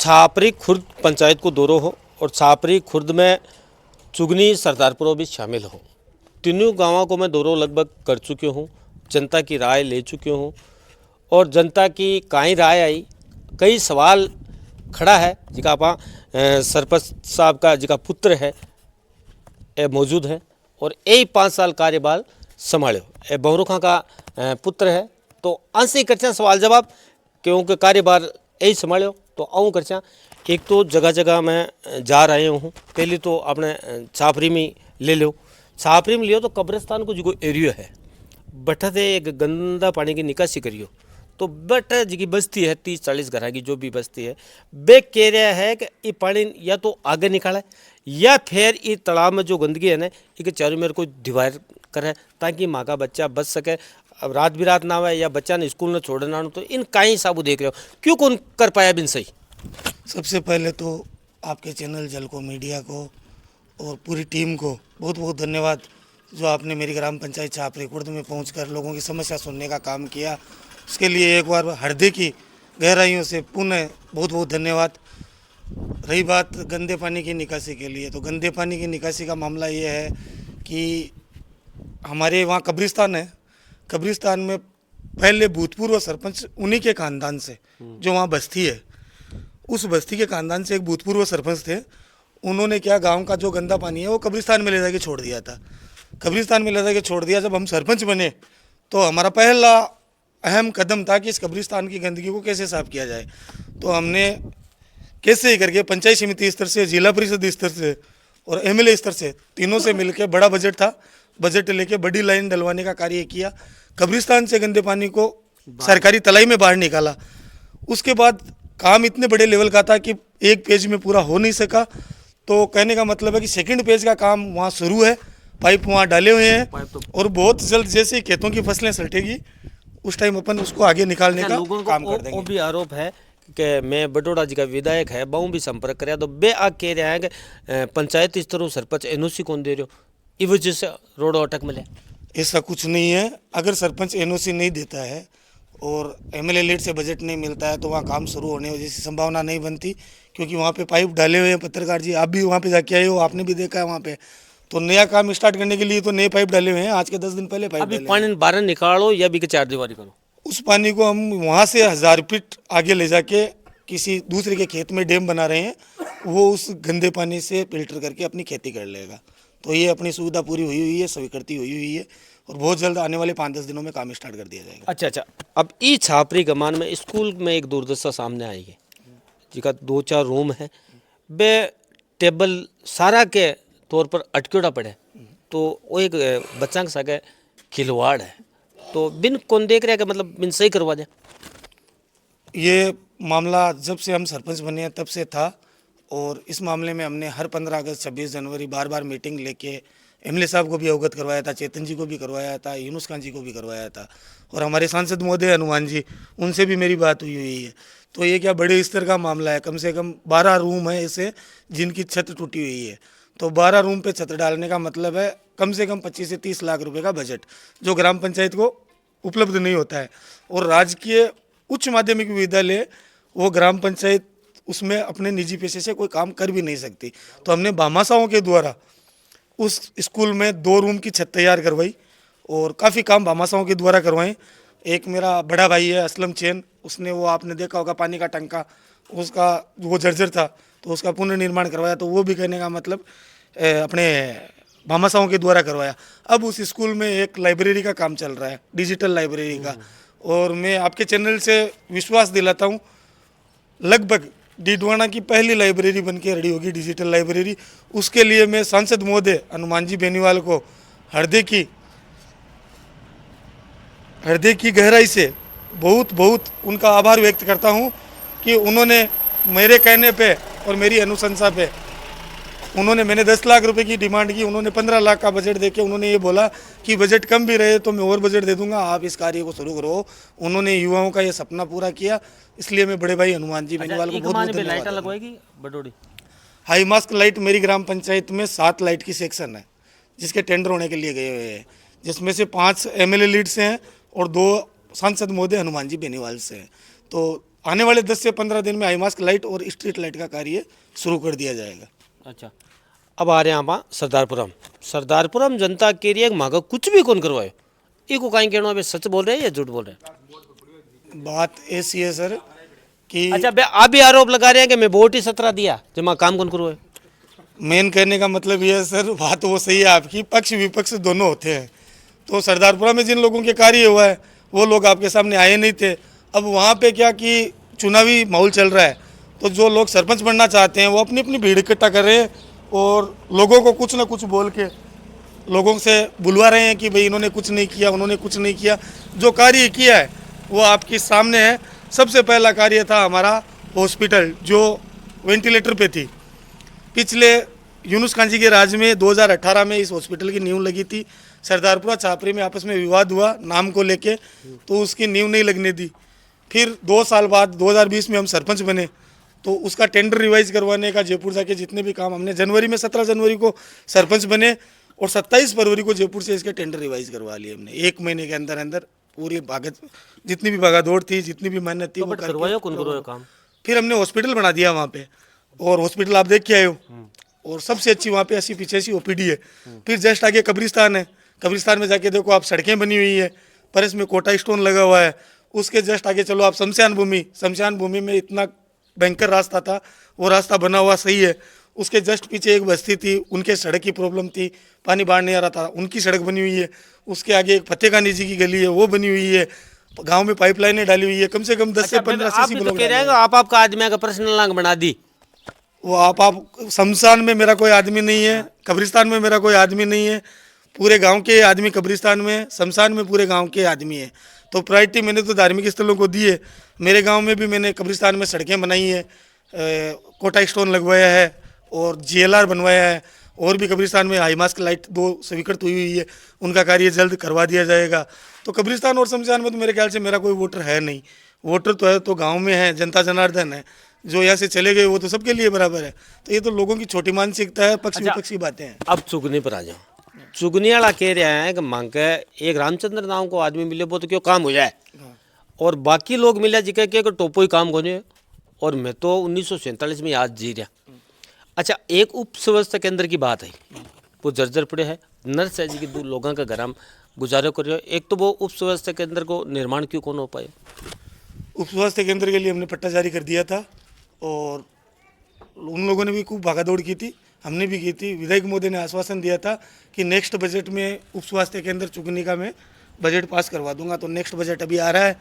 छापरी खुर्द पंचायत को दौरा हो और छापरी खुर्द में चुगनी सरदारपुर भी शामिल हो। तीनों गांवों को मैं दौरा लगभग कर चुके हूँ, जनता की राय ले चुके हूँ और जनता की काई राय आई, कई सवाल खड़ा है जिका आप सरपंच साहब का जिका पुत्र है ए मौजूद है और यही 5 साल कार्यकाल संभालो। ए बहुरुखा का पुत्र है तो अंश करचा सवाल जवाब क्योंकि कार्यभार यही संभालो तो आऊँ करचा। एक तो जगह जगह मैं जा रहे हूँ, पहले तो अपने छापरी में ले लो, छापरी में लियो तो कब्रिस्तान को जो एरिया है बठा से एक गंदा पानी की निकासी करियो तो बट जी बस्ती है 30-40 घर की जो भी बस्ती है वे कह रहा है कि ये पानी या तो आगे निकाले या फिर ये तालाब में जो गंदगी है ना ये चारों मेरे को डिवाइड करे ताकि माँ का बच्चा बच सके। अब रात भी रात ना आवे या बच्चा ने स्कूल में छोड़ना हो तो इन का ही साबू देख रहे हो क्यों कौन कर पाया बिन सही। सबसे पहले तो आपके चैनल जल को, मीडिया को और पूरी टीम को बहुत बहुत धन्यवाद जो आपने मेरी ग्राम पंचायत छापरी खुर्द में पहुंचकर लोगों की समस्या सुनने का काम किया। उसके लिए एक बार हृदय की गहराइयों से पुनः बहुत बहुत धन्यवाद। रही बात गंदे पानी की निकासी के लिए, तो गंदे पानी की निकासी का मामला ये है कि हमारे वहाँ कब्रिस्तान है, कब्रिस्तान में पहले भूतपूर्व सरपंच उन्हीं के खानदान से जो वहाँ बस्ती है, उस बस्ती के खानदान से एक भूतपूर्व सरपंच थे। उन्होंने क्या गांव का जो गंदा पानी है वो कब्रिस्तान में ले जाके छोड़ दिया था। कब्रिस्तान में ले जाके छोड़ दिया। जब हम सरपंच बने तो हमारा पहला अहम कदम था कि इस कब्रिस्तान की गंदगी को कैसे साफ किया जाए। तो हमने कैसे ही करके पंचायत समिति स्तर से, जिला परिषद स्तर से और एमएलए स्तर से तीनों से मिलकर बड़ा बजट था, बजट लेके बड़ी लाइन डलवाने का कार्य किया। कब्रिस्तान से गंदे पानी को सरकारी तलाई में बाहर निकाला। उसके बाद काम इतने बड़े लेवल का था कि एक पेज में पूरा हो नहीं सका। तो कहने का मतलब है कि सेकंड पेज का काम वहाँ शुरू है, पाइप वहाँ डाले हुए हैं और बहुत जल्द जैसे ही खेतों की फसलें सल्टेगी उस टाइम अपन उसको आगे निकालने का काम कर देंगे। वो भी आरोप है कि मैं बटोड़ा जी का विधायक है बहु भी संपर्क कराया तो बे आ कह रहा है कि पंचायत स्तर सरपंच एनओसी कौन दे रहे हो, इस वजह से रोड अटक मिले। ऐसा कुछ नहीं है। अगर सरपंच एनओसी नहीं देता है और एमएलए लीड से बजट नहीं मिलता है तो वहाँ काम शुरू होने जैसी संभावना नहीं बनती, क्योंकि वहाँ पे पाइप डाले हुए हैं। पत्रकार जी आप भी वहाँ पे जाके आए हो, आपने भी देखा है वहाँ पे। तो नया काम स्टार्ट करने के लिए तो नए पाइप डाले हुए हैं, आज के 10 दिन पहले पाइप अभी पानी बाहर निकालो या भी के 4 दीवारी करो। उस पानी को हम वहाँ से 1000 फीट आगे ले जाके किसी दूसरे के खेत में डैम बना रहे हैं, वो उस गंदे पानी से फिल्टर करके अपनी खेती कर लेगा। तो ये अपनी सुविधा पूरी हुई है, स्वीकृति हुई है और बहुत जल्द आने वाले 5-10 दिनों में काम स्टार्ट कर दिया जाएगा। अच्छा, अब ई छापरी कमान में स्कूल में एक दुर्दशा सामने आई है जिसका 2-4 रूम है, बे टेबल सारा के तौर पर अटक्योड़ा पड़े तो वो एक बच्चा के साथ खिलवाड़ है तो बिन कौन देख रहा है कि मतलब बिन सही करवा दे। ये मामला जब से हम सरपंच बने हैं तब से था और इस मामले में हमने हर 15 अगस्त 26 जनवरी बार मीटिंग लेके एमएलए साहब को भी अवगत करवाया था, चेतन जी को भी करवाया था, यूनुस खान जी को भी करवाया था और हमारे सांसद महोदय हनुमान जी उनसे भी मेरी बात हुई है। तो ये क्या बड़े स्तर का मामला है, कम से कम 12 रूम है ऐसे जिनकी छत टूटी हुई है। तो 12 रूम पे छत डालने का मतलब है कम से कम 25 से 30 लाख रुपए का बजट जो ग्राम पंचायत को उपलब्ध नहीं होता है। और राजकीय उच्च माध्यमिक विद्यालय वो ग्राम पंचायत उसमें अपने निजी पैसे से कोई काम कर भी नहीं सकती। तो हमने भामाशाहों के द्वारा उस स्कूल में 2 रूम की छत तैयार करवाई और काफ़ी काम भामाशाहों के द्वारा करवाएं। एक मेरा बड़ा भाई है असलम चैन, उसने वो आपने देखा होगा पानी का टंका उसका वो जर्जर था तो उसका पुनर्निर्माण करवाया। तो वो भी कहने का मतलब अपने भामाशाहों के द्वारा करवाया। अब उस स्कूल में एक लाइब्रेरी का काम चल रहा है, डिजिटल लाइब्रेरी का, और मैं आपके चैनल से विश्वास दिलाता हूँ लगभग डीडवाना की पहली लाइब्रेरी बन के रेडी होगी, डिजिटल लाइब्रेरी। उसके लिए मैं सांसद महोदय हनुमान जी बेनीवाल को हृदय की गहराई से बहुत उनका आभार व्यक्त करता हूं कि उन्होंने मेरे कहने पे और मेरी अनुशंसा पे मैंने 10 लाख रुपए की डिमांड की, उन्होंने 15 लाख का बजट देके उन्होंने ये बोला कि बजट कम भी रहे तो मैं और बजट दे दूंगा, आप इस कार्य को शुरू करो। उन्होंने युवाओं का ये सपना पूरा किया, इसलिए मैं बड़े भाई हनुमान जी बेनीवाल को बहुत धन्यवाद। हाई मास्क लाइट मेरी ग्राम पंचायत में 7 लाइट की सेक्शन है जिसके टेंडर होने के लिए गए हुए हैं, जिसमें से 5 एमएलए लीड से हैं और 2 सांसद महोदय हनुमान जी बेनीवाल से हैं। तो आने वाले 10 से 15 दिन में आई मास्क लाइट और स्ट्रीट लाइट का कार्य शुरू कर दिया जाएगा। अच्छा, अब आ रहे हैं आप सरदारपुरम जनता के लिए मांगा कुछ भी कौन करवाए, इको कहीं कहना अभी सच बोल रहे हैं या झूठ बोल रहे हैं? बात ऐसी है सर कि अच्छा, आप भी आरोप लगा रहे हैं कि मैं वोट ही 17 दिया जब मैं काम कौन करवाए? मेन कहने का मतलब ये है सर, बात वो सही है आपकी, पक्ष विपक्ष दोनों होते हैं। तो सरदारपुरा में जिन लोगों के कार्य हुआ है वो लोग आपके सामने आए नहीं थे। अब वहाँ पे क्या कि चुनावी माहौल चल रहा है, तो जो लोग सरपंच बनना चाहते हैं वो अपनी अपनी भीड़ इकट्ठा कर रहे हैं और लोगों को कुछ ना कुछ बोल के लोगों से बुलवा रहे हैं कि भाई इन्होंने कुछ नहीं किया, उन्होंने कुछ नहीं किया। जो कार्य किया है वो आपके सामने है। सबसे पहला कार्य था हमारा हॉस्पिटल जो वेंटिलेटर पे थी। पिछले यूनुस खान जी के राज में 2018 में इस हॉस्पिटल की नींव लगी थी। सरदारपुरा छापरी में आपस में विवाद हुआ नाम को लेके, तो उसकी नींव नहीं लगने दी। फिर 2 साल बाद 2020 में हम सरपंच बने, तो उसका टेंडर रिवाइज करवाने का जयपुर जाके जितने भी काम हमने जनवरी में 17 जनवरी को सरपंच बने और 27 फरवरी को जयपुर से इसके टेंडर रिवाइज करवा लिए हमने। 1 महीने के अंदर अंदर पूरी भागत जितनी भी भागादौड़ थी, जितनी भी मेहनत थी वो करवाया कौन करवाया काम? फिर हमने हॉस्पिटल बना दिया वहाँ पे, और हॉस्पिटल आप देख के आए हो, और सबसे अच्छी वहाँ पे ऐसी पीछे ऐसी ओपीडी है। फिर जस्ट आगे कब्रिस्तान है, कब्रिस्तान में जाके देखो आप, सड़कें बनी हुई है, पर इसमें कोटा स्टोन लगा हुआ है। उसके जस्ट आगे चलो आप शमशान भूमि में इतना भयंकर रास्ता था, वो रास्ता बना हुआ सही है। उसके जस्ट पीछे एक बस्ती थी, उनके सड़क की प्रॉब्लम थी, पानी बाढ़ नहीं आ रहा था, उनकी सड़क बनी हुई है। उसके आगे एक फतेहखानी जी की गली है, वो बनी हुई है। गांव में पाइपलाइनें डाली हुई है, कम से कम 10 से 15 सीसी ब्लॉक कह रहे हैं आपका आदमी का पर्सनल लांग बना दी। वो आप शमशान में मेरा कोई आदमी नहीं है, कब्रिस्तान में मेरा कोई आदमी नहीं है। पूरे गांव के आदमी कब्रिस्तान में, शमशान में पूरे गांव के आदमी है। तो प्रायोरिटी मैंने तो धार्मिक स्थलों को दी है। मेरे गांव में भी मैंने कब्रिस्तान में सड़कें बनाई है, कोटा स्टोन लगवाया है और GLR बनवाया है, और भी कब्रिस्तान में हाई मास्क लाइट 2 स्वीकृत हुई है, उनका कार्य जल्द करवा दिया जाएगा। तो कब्रिस्तान और शमशान में तो मेरे ख्याल से मेरा कोई वोटर है नहीं। वोटर तो है तो गाँव में है, जनता जनार्दन है। जो यहाँ से चले गए वो तो सबके लिए बराबर है। तो ये तो लोगों की छोटी मानसिकता है, पक्ष विपक्ष की बातें हैं। अब चुगनी पर आ जाओ। चुगनी वाला कह रहे हैं कि मांग के एक रामचंद्र नाम को आदमी मिले वो तो क्यों काम हो जाए, और बाकी लोग मिले जिके के टोपो ही काम कोने, और मैं तो 1947 में आज जी रहा। अच्छा, एक उप व्यवस्था केंद्र की बात है, वो जर्जर पड़े है, नर्स है जी की 2 लोगों का घर हम गुजारे कर रहे हो। एक तो वो उप व्यवस्था केंद्र को निर्माण क्यों कौन हो पाए? उप स्वास्थ्य केंद्र के लिए हमने पट्टा जारी कर दिया था और उन लोगों ने भी खूब भागादौड़ की थी, हमने भी की थी। विधायक महोदय ने आश्वासन दिया था कि नेक्स्ट बजट में उप स्वास्थ्य केंद्र चुगनी का मैं बजट पास करवा दूंगा। तो नेक्स्ट बजट अभी आ रहा है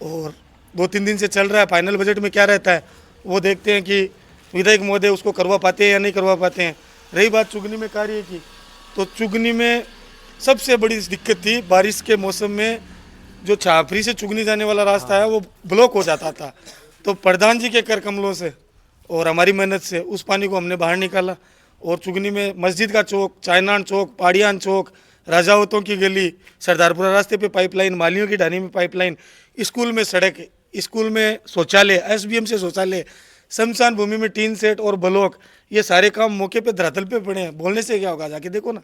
और 2-3 दिन से चल रहा है। फाइनल बजट में क्या रहता है वो देखते हैं कि विधायक महोदय उसको करवा पाते हैं या नहीं करवा पाते हैं। रही बात चुगनी में कार्य की, तो चुगनी में सबसे बड़ी दिक्कत थी बारिश के मौसम में, जो छापरी से चुगनी जाने वाला रास्ता है वो ब्लॉक हो जाता था। तो प्रधान जी के कर कमलों से और हमारी मेहनत से उस पानी को हमने बाहर निकाला, और चुगनी में मस्जिद का चौक, चाइनान चौक, पाड़ियान चौक, राजावतों की गली, सरदारपुरा रास्ते पे पाइपलाइन, मालियों की ढानी में पाइपलाइन, स्कूल में सड़क, स्कूल में शौचालय, SBM से शौचालय, शमशान भूमि में टीन सेट और ब्लॉक, ये सारे काम मौके पे धरातल पे पड़े हैं। बोलने से क्या होगा, जाके देखो ना।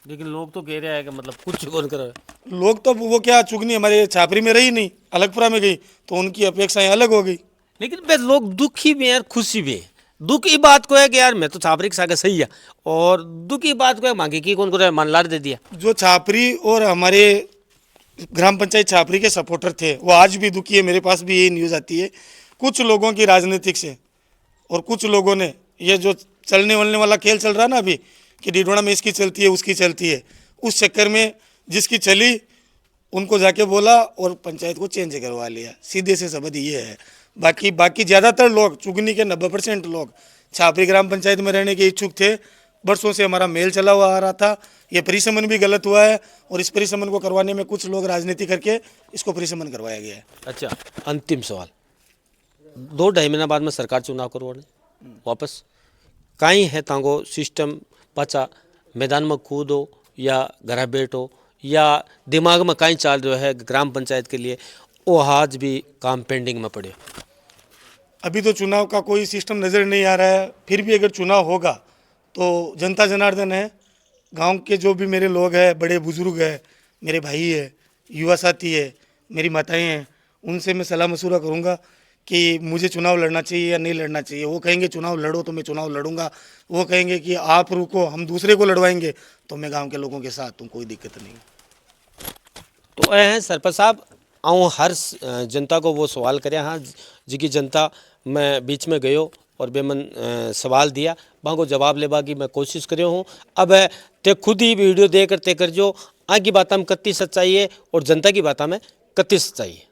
लेकिन लोग तो कह रहे हैं कि मतलब कुछ कौन कर। लोग तो वो क्या, चुगनी हमारे छापरी में रही नहीं, अलगपुरा में गई, तो उनकी अपेक्षाएं अलग हो गई। लेकिन बे लोग दुखी भी हैं, खुशी भी है। दुख की बात को है कि यार मैं तो छापरी के सागे सही है, और दुख की बात को है मांगे की कौन को मान लार दे दिया। जो छापरी और हमारे ग्राम पंचायत छापरी के सपोर्टर थे वो आज भी दुखी है। मेरे पास भी यही न्यूज़ आती है कुछ लोगों की राजनीतिक से, और कुछ लोगों ने ये जो चलने वलने वाला खेल चल रहा ना अभी कि डिडोड़ा में इसकी चलती है उसकी चलती है, उस चक्कर में जिसकी चली उनको जाके बोला और पंचायत को चेंज करवा लिया। सीधे से शब्द ये है। बाकी ज़्यादातर लोग, चुगनी के 90% लोग छापरी ग्राम पंचायत में रहने के इच्छुक थे। वर्षों से हमारा मेल चला हुआ आ रहा था। ये परिसमन भी गलत हुआ है और इस परिसमन को करवाने में कुछ लोग राजनीति करके इसको परिसमन करवाया गया है। अच्छा, अंतिम सवाल, 2-2.5 महीना बाद में सरकार चुनाव करवाने वापस कहीं है तांगो सिस्टम पाचा मैदान में कूदो या घर बैठो या दिमाग में कहीं चाल रहा है ग्राम पंचायत के लिए, वो आज भी काम पेंडिंग में पड़े। अभी तो चुनाव का कोई सिस्टम नज़र नहीं आ रहा है। फिर भी अगर चुनाव होगा तो जनता जनार्दन है, गांव के जो भी मेरे लोग हैं, बड़े बुजुर्ग हैं, मेरे भाई है, युवा साथी है, मेरी माताएं हैं, उनसे मैं सलाह मशूरा करूंगा कि मुझे चुनाव लड़ना चाहिए या नहीं लड़ना चाहिए। वो कहेंगे चुनाव लड़ो तो मैं चुनाव लड़ूंगा, वो कहेंगे कि आप रुको हम दूसरे को लड़वाएंगे तो मैं गांव के लोगों के साथ हूँ, कोई दिक्कत नहीं। तो ऐ हैं सरपंच साहब आऊँ हर जनता को वो सवाल करे हाँ जी जनता मैं बीच में गयो और बेमन सवाल दिया वहाँ को जवाब लेवा की मैं कोशिश करियो हूँ। अब ते खुद ही वीडियो देकर ते कर जो आगे बात में कत्ती सच्चाई है और जनता की बात में कत्ती सच्चाई है।